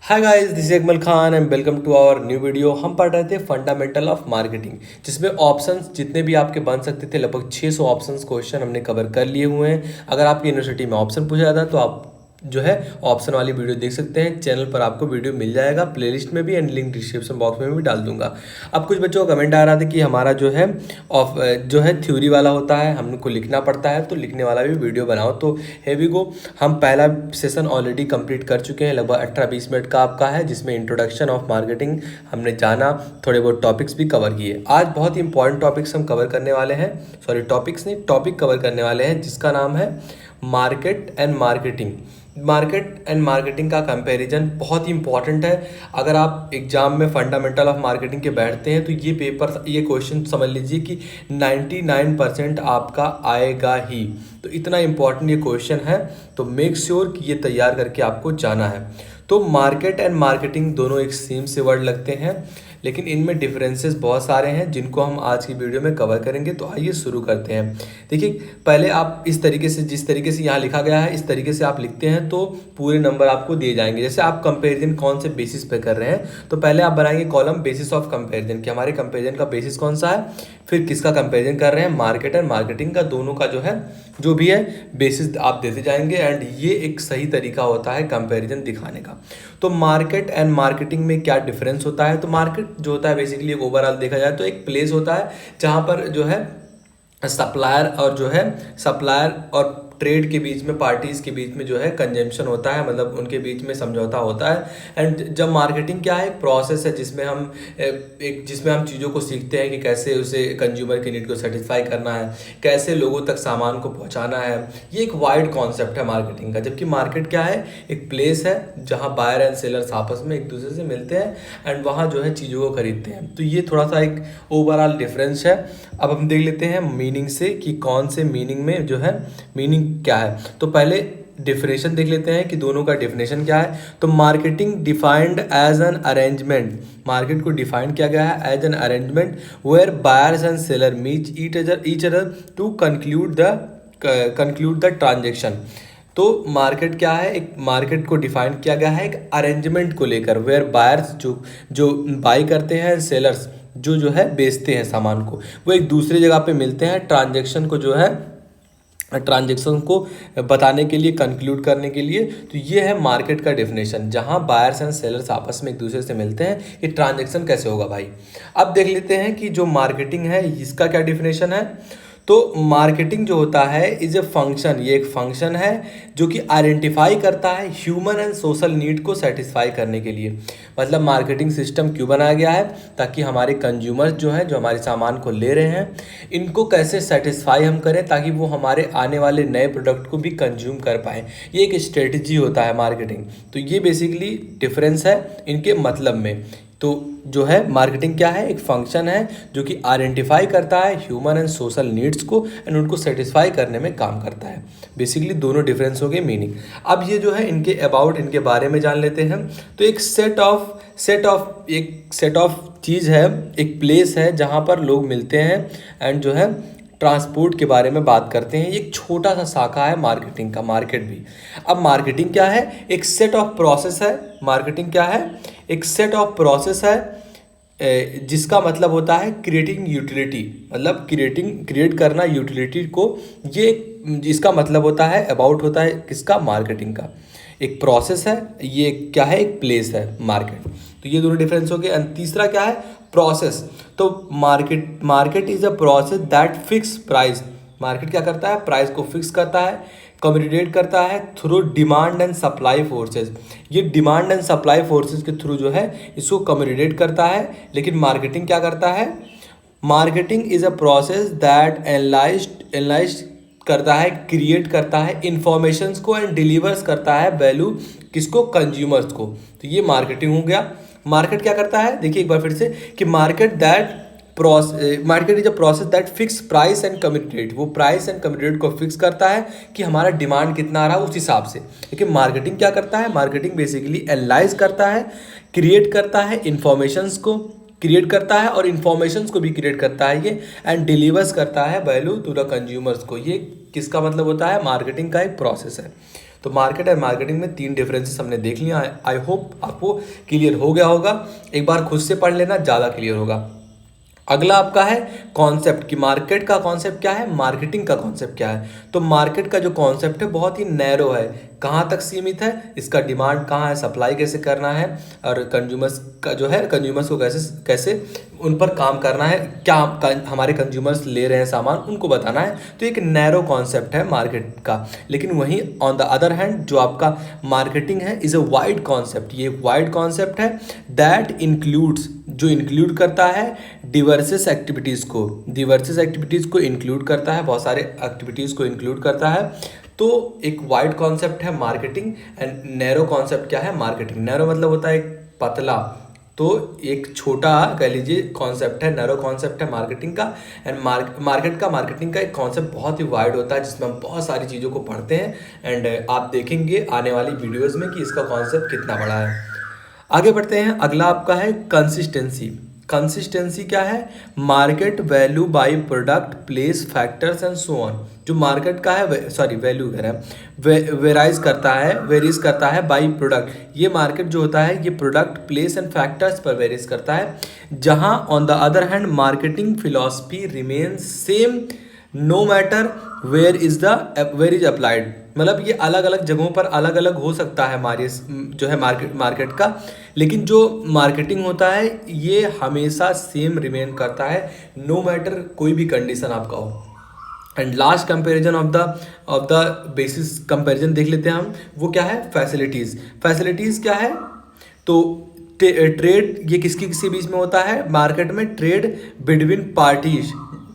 Hi guys, this is Akmal Khan and welcome to our new video. हम पढ़ रहे थे फंडामेंटल ऑफ मार्केटिंग, जिसमें ऑप्शंस जितने भी आपके बन सकते थे लगभग 600 ऑप्शंस क्वेश्चन हमने कवर कर लिए हुए हैं। अगर आपकी यूनिवर्सिटी में ऑप्शन पूछा जाता है तो आप जो है ऑप्शन वाली वीडियो देख सकते हैं। चैनल पर आपको वीडियो मिल जाएगा, प्लेलिस्ट में भी एंड लिंक डिस्क्रिप्शन बॉक्स में भी डाल दूंगा। अब कुछ बच्चों का कमेंट आ रहा था कि हमारा जो है थ्योरी वाला होता है, हमको लिखना पड़ता है, तो लिखने वाला भी वीडियो बनाओ। तो है वी गो, हम पहला सेशन ऑलरेडी कंप्लीट कर चुके हैं, लगभग 18-20 मिनट का आपका है, जिसमें इंट्रोडक्शन ऑफ मार्केटिंग हमने जाना, थोड़े बहुत टॉपिक्स भी कवर किए। आज बहुत ही इंपॉर्टेंट टॉपिक्स हम कवर करने वाले हैं, सॉरी टॉपिक्स नहीं, टॉपिक कवर करने वाले हैं, जिसका नाम है market and marketing. Market and marketing का कंपैरिजन बहुत ही इंपॉर्टेंट है। अगर आप एग्जाम में फंडामेंटल ऑफ मार्केटिंग के बैठते हैं तो ये क्वेश्चन समझ लीजिए कि 99% आपका आएगा ही। तो इतना इंपॉर्टेंट ये क्वेश्चन है, तो मेक श्योर कि ये तैयार करके आपको जाना है। तो मार्केट एंड मार्केटिंग दोनों एक सेम से वर्ड लगते हैं, लेकिन इनमें डिफरेंसेस बहुत सारे हैं जिनको हम आज की वीडियो में कवर करेंगे। तो आइए शुरू करते हैं। देखिए, पहले आप इस तरीके से, जिस तरीके से यहाँ लिखा गया है इस तरीके से आप लिखते हैं तो पूरे नंबर आपको दिए जाएंगे। जैसे आप कंपेरिजन कौन से बेसिस पे कर रहे हैं, तो पहले आप बनाएंगे कॉलम बेसिस ऑफ कंपेरिजन कि हमारे कंपेरिजन का बेसिस कौन सा है, फिर किसका कंपेरिजन कर रहे हैं, मार्केट एंड मार्केटिंग का, दोनों का जो भी है बेसिस आप देते जाएंगे। एंड ये एक सही तरीका होता है कंपेरिजन दिखाने का। तो मार्केट एंड मार्केटिंग में क्या डिफरेंस होता है, तो मार्केट जो होता है बेसिकली एक ओवरऑल देखा जाए तो एक प्लेस होता है जहाँ पर जो है सप्लायर और ट्रेड के बीच में, पार्टीज के बीच में जो है कंजम्पशन होता है, मतलब उनके बीच में समझौता होता है। एंड जब मार्केटिंग क्या है, एक प्रोसेस है जिसमें हम चीज़ों को सीखते हैं कि कैसे उसे कंज्यूमर की नीड को सेटिस्फाई करना है, कैसे लोगों तक सामान को पहुंचाना है। ये एक वाइड कॉन्सेप्ट है मार्केटिंग का। जबकि मार्केट क्या है, एक प्लेस है जहां बायर एंड सेलर्स आपस में एक दूसरे से मिलते हैं एंड वहां जो है चीज़ों को खरीदते हैं। तो ये थोड़ा सा एक ओवरऑल डिफरेंस है। अब हम देख लेते हैं मीनिंग से कि कौन से मीनिंग में जो है मीनिंग क्या है। तो पहले डिफिनेशन देख लेते हैं कि दोनों का डिफिनेशन क्या है। तो marketing defined as an arrangement, market को डिफाइन किया गया है as an arrangement where buyers and seller meet each other to conclude the transaction. तो मार्केट क्या है, एक मार्केट को डिफाइन किया गया है एक अरेंजमेंट को लेकर, वेयर बायर्स जो बाई करते हैं, सेलर्स जो है बेचते हैं सामान को, वो एक दूसरी जगह पे मिलते हैं, ट्रांजेक्शन को बताने के लिए, कंक्लूड करने के लिए। तो ये है मार्केट का डेफिनेशन, जहां बायर्स एंड सेलर्स आपस में एक दूसरे से मिलते हैं। ये ट्रांजेक्शन कैसे होगा भाई। अब देख लेते हैं कि जो मार्केटिंग है इसका क्या डेफिनेशन है। तो मार्केटिंग जो होता है इज ए फंक्शन, ये एक फंक्शन है जो कि आइडेंटिफाई करता है ह्यूमन एंड सोशल नीड को सेटिस्फाई करने के लिए। मतलब मार्केटिंग सिस्टम क्यों बनाया गया है, ताकि हमारे कंज्यूमर्स जो हैं, जो हमारे सामान को ले रहे हैं, इनको कैसे सेटिस्फाई हम करें ताकि वो हमारे आने वाले नए प्रोडक्ट को भी कंज्यूम कर पाएँ। ये एक स्ट्रेटजी होता है मार्केटिंग। तो ये बेसिकली डिफरेंस है इनके मतलब में। तो जो है मार्केटिंग क्या है, एक फंक्शन है जो कि आइडेंटिफाई करता है ह्यूमन एंड सोशल नीड्स को एंड उनको सेटिस्फाई करने में काम करता है। बेसिकली दोनों डिफरेंस हो गए मीनिंग। अब ये जो है इनके बारे में जान लेते हैं। तो एक सेट ऑफ चीज़ है, एक प्लेस है जहाँ पर लोग मिलते हैं एंड जो है ट्रांसपोर्ट के बारे में बात करते हैं। ये एक छोटा सा शाखा है मार्केटिंग का, मार्केट भी। अब मार्केटिंग क्या है, एक सेट ऑफ प्रोसेस है। मार्केटिंग क्या है, एक सेट ऑफ प्रोसेस है, जिसका मतलब होता है क्रिएटिंग यूटिलिटी, मतलब क्रिएट करना यूटिलिटी को। ये इसका मतलब होता है, अबाउट होता है किसका, मार्केटिंग का। एक प्रोसेस है, ये क्या है, एक प्लेस है मार्केट। तो ये दोनों डिफरेंस हो गए। एंड तीसरा क्या है, प्रोसेस। तो market is a process that fix price. Market क्या करता है, प्राइस को फिक्स करता है, कम्युनिकेट करता है through demand and supply forces. ये डिमांड एंड सप्लाई फोर्सेस के थ्रू जो है इसको कम्युनिकेट करता है। लेकिन मार्केटिंग क्या करता है, marketing is a process that analyse करता है, क्रिएट करता है इंफॉर्मेशंस को एंड डिलीवर्स करता है वैल्यू किसको, कंज्यूमर्स को। तो ये मार्केटिंग हो गया। मार्केट क्या करता है, देखिए एक बार फिर से कि market is a process that fix price and communicate. वो प्राइस एंड कम्युनिकेट को फिक्स करता है कि हमारा डिमांड कितना आ रहा है उस हिसाब से। लेकिन मार्केटिंग क्या करता है, मार्केटिंग बेसिकली एनालाइज करता है, क्रिएट करता है इंफॉर्मेशंस को, क्रिएट करता है और इन्फॉर्मेशंस को भी क्रिएट करता है ये, एंड डिलीवर्स करता है वैल्यू टू द कंज्यूमर्स को। ये किसका मतलब होता है, मार्केटिंग का एक प्रोसेस है। तो मार्केट एंड मार्केटिंग में 3 डिफरेंसेस हमने देख लिया। आई होप आपको क्लियर हो गया होगा। एक बार खुद से पढ़ लेना, ज़्यादा क्लियर होगा। अगला आपका है कॉन्सेप्ट कि मार्केट का कॉन्सेप्ट क्या है, मार्केटिंग का कॉन्सेप्ट क्या है। तो मार्केट का जो कॉन्सेप्ट है बहुत ही नैरो है, कहाँ तक सीमित है, इसका डिमांड कहाँ है, सप्लाई कैसे करना है, और कंज्यूमर्स का जो है कंज्यूमर्स को कैसे कैसे उन पर काम करना है, क्या हमारे कंज्यूमर्स ले रहे हैं सामान उनको बताना है। तो एक नैरो कॉन्सेप्ट है मार्केट का। लेकिन वहीं ऑन द अदर हैंड जो आपका मार्केटिंग है इज़ अ वाइड कॉन्सेप्ट, ये वाइड कॉन्सेप्ट है दैट इंक्लूड्स, जो इंक्लूड करता है डिवर्सेस एक्टिविटीज़ को इंक्लूड करता है, बहुत सारे एक्टिविटीज़ को इंक्लूड करता है। तो एक वाइड कॉन्सेप्ट है मार्केटिंग एंड नैरो कॉन्सेप्ट क्या है, मार्केटिंग। नैरो मतलब होता है एक पतला, तो एक छोटा कह लीजिए कॉन्सेप्ट है, नैरो कॉन्सेप्ट है मार्केटिंग का। एंड मार्केटिंग का एक कॉन्सेप्ट बहुत ही वाइड होता है जिसमें हम बहुत सारी चीज़ों को पढ़ते हैं। एंड आप देखेंगे आने वाली वीडियोज़ में कि इसका कॉन्सेप्ट कितना बड़ा है। आगे बढ़ते हैं। अगला आपका है कंसिस्टेंसी। कंसिस्टेंसी क्या है, market value by product place factors and so on. जो मार्केट का है वैल्यू कह रहा है, वेरीज करता है बाय प्रोडक्ट। ये मार्केट जो होता है ये प्रोडक्ट प्लेस एंड फैक्टर्स पर वेरीज करता है, जहां on the other hand marketing philosophy remains same no matter where is applied. मतलब ये अलग अलग जगहों पर अलग अलग हो सकता है हमारे जो है मार्केट का, लेकिन जो मार्केटिंग होता है ये हमेशा सेम रिमेन करता है नो मैटर कोई भी कंडीशन आपका हो। And last comparison of the basis comparison देख लेते हैं हम, वो क्या है, फैसिलिटीज़ क्या है। तो ट्रेड ये किसकी किसी बीच में होता है, मार्केट में ट्रेड बिटवीन पार्टीज।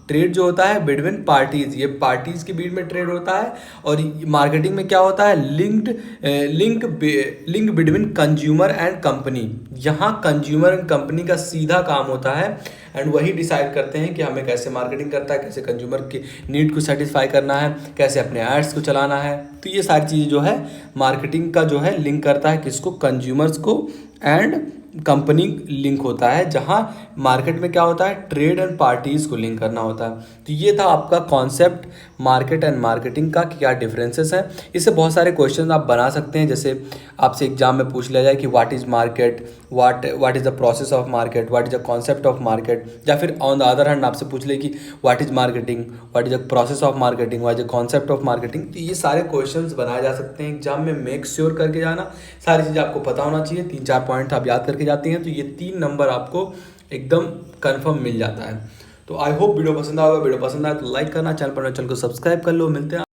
ट्रेड जो होता है बिटवीन पार्टीज, ये पार्टीज के बीच में ट्रेड होता है। और मार्केटिंग में क्या होता है, link between consumer and company. यहाँ कंज्यूमर एंड कंपनी का सीधा काम होता है एंड वही डिसाइड करते हैं कि हमें कैसे मार्केटिंग करता है, कैसे कंज्यूमर की नीड को सेटिस्फाई करना है, कैसे अपने एड्स को चलाना है। तो ये सारी चीज़ें जो है मार्केटिंग का जो है लिंक करता है किसको, कंज्यूमर्स को एंड कंपनी लिंक होता है, जहां मार्केट में क्या होता है ट्रेड एंड पार्टीज को लिंक करना होता है। तो ये था आपका कॉन्सेप्ट मार्केट एंड मार्केटिंग का, क्या डिफरेंसेस है। इससे बहुत सारे क्वेश्चन आप बना सकते हैं, जैसे आपसे एग्जाम में पूछ लिया जाए कि what is market, what is the process of market, what is the concept of market, या फिर ऑन द अदर हैंड आपसे पूछ ले कि what is marketing, what is the process of marketing, what is the concept of marketing. तो ये सारे question बनाए जा सकते हैं एग्जाम में। मेक श्योर करके जाना, सारी चीज़ें आपको पता होना चाहिए। 3-4 पॉइंट आप याद करके जाते हैं तो ये 3 नंबर आपको एकदम कंफर्म मिल जाता है। तो आई होप वीडियो पसंद आएगा। वीडियो पसंद आए तो लाइक करना, चैनल को सब्सक्राइब कर लो। मिलते हैं